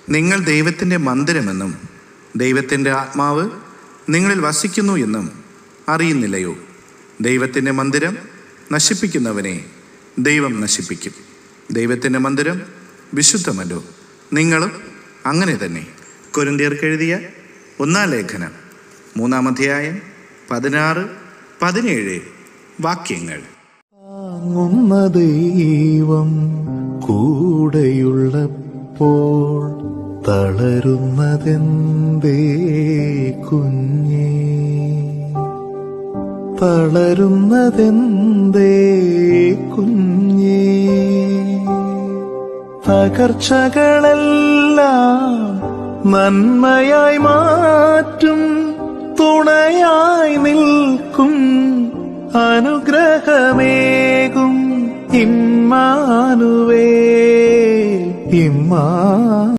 നിങ്ങൾ ദൈവത്തിൻ്റെ മന്ദിരമെന്നും ദൈവത്തിൻ്റെ ആത്മാവ് നിങ്ങളിൽ വസിക്കുന്നു എന്നും അറിയുന്നില്ലയോ? ദൈവത്തിൻ്റെ മന്ദിരം നശിപ്പിക്കുന്നവനെ ദൈവം നശിപ്പിക്കും. ദൈവത്തിൻ്റെ മന്ദിരം വിശുദ്ധമല്ലോ, നിങ്ങളും അങ്ങനെ തന്നെ. കൊരിന്ത്യർക്ക് എഴുതിയ 1-ാം ലേഖനം 3-ാം അധ്യായം 16-17 വാക്യങ്ങൾ. താങ്ങുന്ന ദൈവം കൂടെയുള്ളപ്പോൾ തളരുന്നതെന്തേ കുഞ്ഞേ? തളരുന്നതെന്തേ കുഞ്ഞേ? തകർച്ചകളെല്ലാം നന്മയായി മാറ്റും തുണയായി നിൽക്കും അനുഗ്രഹമേകും ഇമ്മാനുവേൽ.